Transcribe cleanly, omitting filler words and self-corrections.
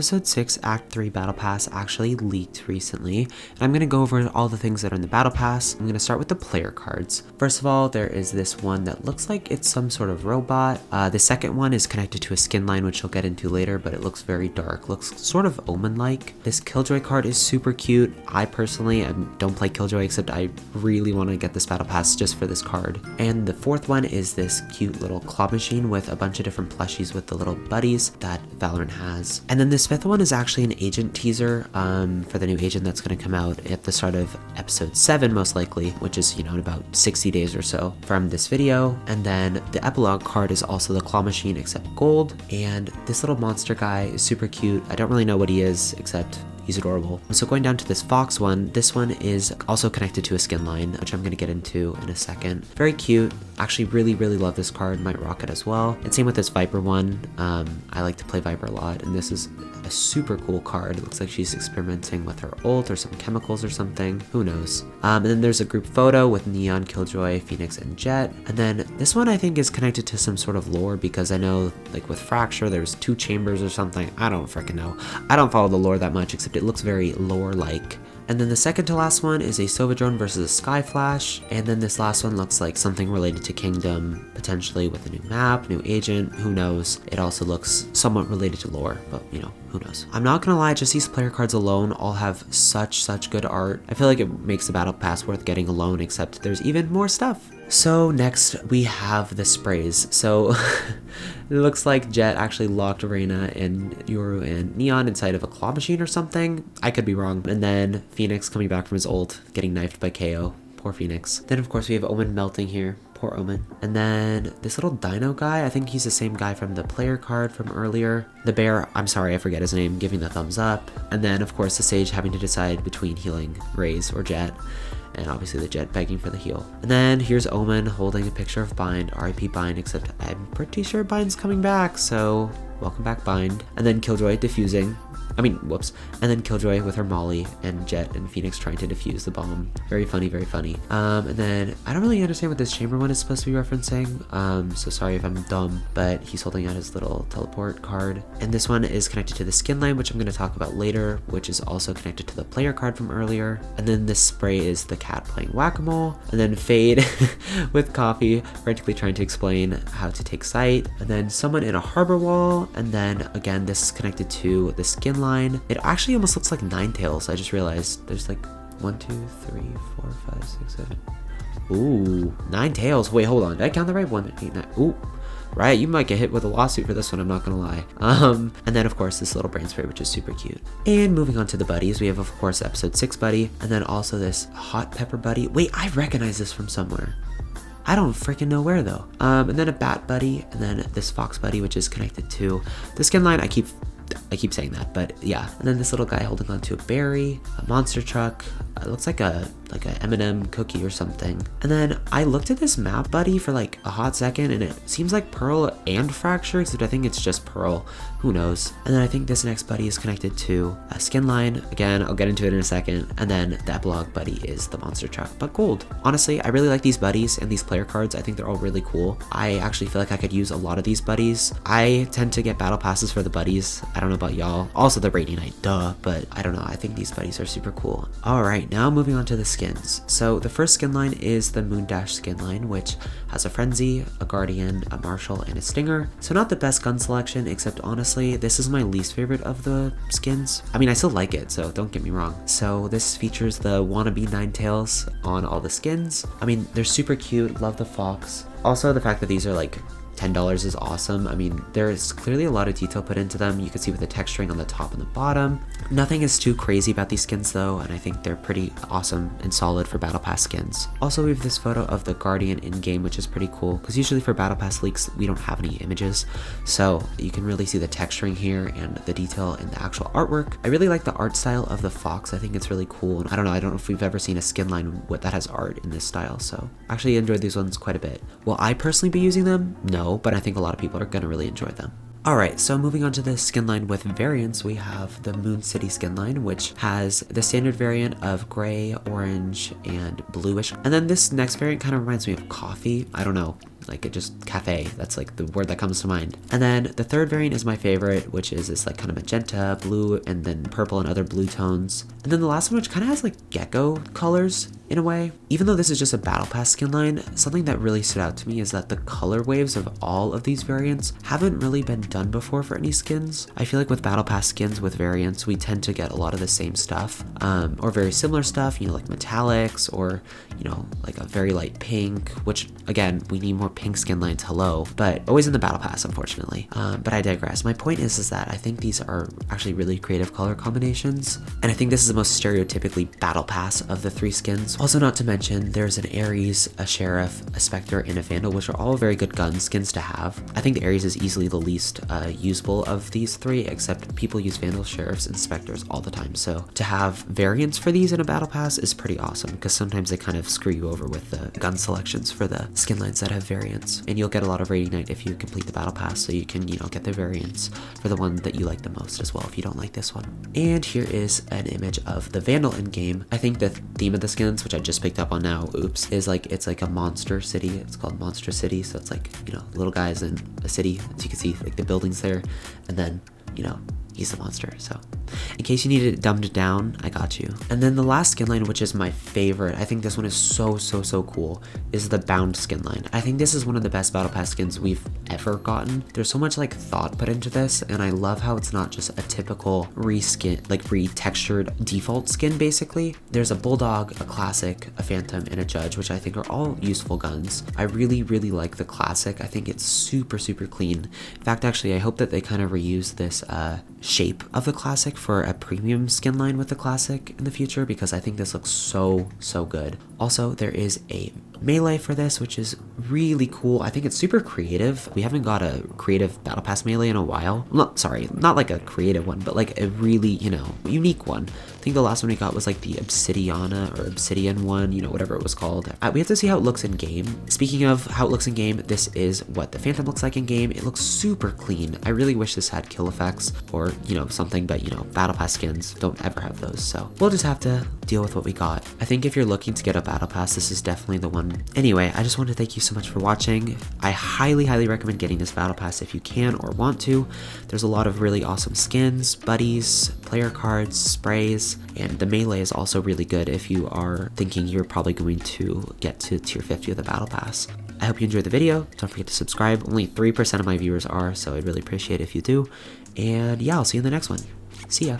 Episode 6 Act 3 Battle Pass actually leaked recently, and I'm going to go over all the things that are in the Battle Pass. I'm going to start with the player cards. First of all, there is this one that looks like it's some sort of robot. The second one is connected to a skin line, which we'll get into later, but it looks very dark, looks sort of Omen-like. This Killjoy card is super cute. I personally don't play Killjoy, except I really want to get this Battle Pass just for this card. And the fourth one is this cute little claw machine with a bunch of different plushies with the little buddies that Valorant has. And then this fifth one is actually an agent teaser for the new agent that's going to come out at the start of episode 7 most likely, which is, you know, in about 60 days or so from this video. And then the epilogue card is also the claw machine except gold, and this little monster guy is super cute. I don't really know what he is except he's adorable. So going down to this Fox one, this one is also connected to a skin line, which I'm going to get into in a second. Very cute. Actually really love this card, might rock it as well. And same with this Viper one. I like to play Viper a lot, and this is a super cool card. It looks like she's experimenting with her ult or some chemicals or something, who knows. And then there's a group photo with Neon, Killjoy, Phoenix, and Jet. And then this one I think is connected to some sort of lore, because I know like with Fracture there's 2 chambers or something. I don't freaking know. I don't follow the lore that much, except it looks very lore-like. And then the second to last one is a Sova drone versus a Sky Flash. And then this last one looks like something related to Kingdom, potentially with a new map, new agent, who knows. It also looks somewhat related to lore, but you know, who knows. I'm not gonna lie, just these player cards alone all have such good art. I feel like it makes the Battle Pass worth getting alone, except there's even more stuff. So next we have the sprays. So it looks like Jet actually locked Reina and Yoru and Neon inside of a claw machine or something. I could be wrong. And then Phoenix coming back from his ult, getting knifed by KO. Poor Phoenix. Then of course we have Omen melting here. Poor Omen. And then this little dino guy, I think he's the same guy from the player card from earlier. The bear, I'm sorry, I forget his name, giving the thumbs up. And then of course the Sage having to decide between healing Raze or Jet. And obviously the Jet begging for the heal. And then here's Omen holding a picture of Bind, RIP Bind, except I'm pretty sure Bind's coming back, so welcome back Bind. And then Killjoy defusing. Whoops. And then Killjoy with her Molly, and Jet and Phoenix trying to defuse the bomb. Very funny, very funny. And then I don't really understand what this chamber one is supposed to be referencing. So sorry if I'm dumb, but he's holding out his little teleport card. And this one is connected to the skin line, which I'm going to talk about later, which is also connected to the player card from earlier. And then this spray is the cat playing whack-a-mole. And then Fade with Coffee frantically trying to explain how to take sight. And then someone in a harbor wall. And then again, this is connected to the skin line. It actually almost looks like Ninetales. I just realized there's like 1, 2, 3, 4, 5, 6, 7. Ooh, 9 tails. Wait, hold on. Did I count the right? 1, 8, 9. Ooh, right. You might get hit with a lawsuit for this one. I'm not gonna lie. And then of course this little brain spray, which is super cute. And moving on to the buddies, we have of course episode 6 buddy, and then also this hot pepper buddy. Wait, I recognize this from somewhere. I don't freaking know where though. And then a bat buddy, and then this fox buddy, which is connected to the skin line. I keep saying that, but yeah. And then this little guy holding onto a berry, a monster truck. It looks like a M&M cookie or something. And then I looked at this map buddy for like a hot second, and it seems like Pearl and Fracture, except I think it's just Pearl. Who knows? And then I think this next buddy is connected to a skin line. Again, I'll get into it in a second. And then the epilogue buddy is the monster truck, but gold. Honestly, I really like these buddies and these player cards. I think they're all really cool. I actually feel like I could use a lot of these buddies. I tend to get battle passes for the buddies. I don't know about y'all. Also the Rainy Night, duh, but I don't know. I think these buddies are super cool. All right, now moving on to the skins. So the first skin line is the Moondash skin line, which has a Frenzy, a Guardian, a Marshall, and a Stinger. So not the best gun selection, except honestly, this is my least favorite of the skins. I still like it, so don't get me wrong. So this features the wannabe Ninetales on all the skins. They're super cute, love the fox. Also, the fact that these are like $10 is awesome. There's clearly a lot of detail put into them. You can see with the texturing on the top and the bottom. Nothing is too crazy about these skins though, and I think they're pretty awesome and solid for Battle Pass skins. Also, we have this photo of the Guardian in-game, which is pretty cool, because usually for Battle Pass leaks, we don't have any images. So you can really see the texturing here and the detail in the actual artwork. I really like the art style of the fox. I think it's really cool. I don't know if we've ever seen a skin line that has art in this style, so I actually enjoyed these ones quite a bit. Will I personally be using them? No, but I think a lot of people are gonna really enjoy them. Alright, so moving on to the skin line with variants, we have the Moon City skin line, which has the standard variant of gray, orange, and bluish. And then this next variant kind of reminds me of coffee. I don't know, like it just cafe, that's like the word that comes to mind. And then the third variant is my favorite, which is this like kind of magenta, blue, and then purple and other blue tones. And then the last one, which kind of has like gecko colors in a way. Even though this is just a battle pass skin line, something that really stood out to me is that the color waves of all of these variants haven't really been done before for any skins. I feel like with battle pass skins with variants, we tend to get a lot of the same stuff, or very similar stuff, you know, like metallics, or, you know, like a very light pink, which again, we need more pink skin lines, hello, but always in the battle pass, unfortunately. But I digress. My point is that I think these are actually really creative color combinations, and I think this is the most stereotypically battle pass of the 3 skins. Also, not to mention, there's an Ares, a Sheriff, a Spectre, and a Vandal, which are all very good gun skins to have. I think the Ares is easily the least usable of these 3, except people use Vandals, Sheriffs, and Spectres all the time. So to have variants for these in a battle pass is pretty awesome, because sometimes they kind of screw you over with the gun selections for the skin lines that have variants. And you'll get a lot of rating night if you complete the battle pass, so you can, you know, get the variants for the one that you like the most as well if you don't like this one. And here is an image of the Vandal in game. I think the theme of the skins, which I just picked up on now, oops, is like, it's like a monster city. It's called Monster City, so it's like, you know, little guys in a city, as you can see, like the buildings there, and then, you know, he's the monster. So in case you needed it dumbed down, I got you. And then the last skin line, which is my favorite, I think this one is so cool, is the Bound skin line. I think this is one of the best battle pass skins we've ever gotten. There's so much like thought put into this, and I love how it's not just a typical reskin, like retextured default skin basically. There's a Bulldog, a Classic, a Phantom, and a Judge, which I think are all useful guns. I really like the Classic. I think it's super clean. In fact, actually, I hope that they kind of reuse this shape of the Classic for a premium skin line with the Classic in the future, because I think this looks so good. Also, there is a melee for this, which is really cool. I think it's super creative. We haven't got a creative battle pass melee in a while. Not like a creative one, but like a really, you know, unique one. I think the last one we got was like the Obsidiana or Obsidian one, you know, whatever it was called. We have to see how it looks in game. Speaking of how it looks in game, this is what the Phantom looks like in game. It looks super clean. I really wish this had kill effects or, you know, something, but you know, battle pass skins don't ever have those, so we'll just have to deal with what we got. I think if you're looking to get a battle pass, this is definitely the one. Anyway, I just want to thank you so much for watching. I highly recommend getting this battle pass if you can or want to. There's a lot of really awesome skins, buddies, player cards, sprays, and the melee is also really good if you are thinking you're probably going to get to tier 50 of the battle pass. I hope you enjoyed the video. Don't forget to subscribe. Only 3% of my viewers are, so I'd really appreciate it if you do. And yeah, I'll see you in the next one. See ya.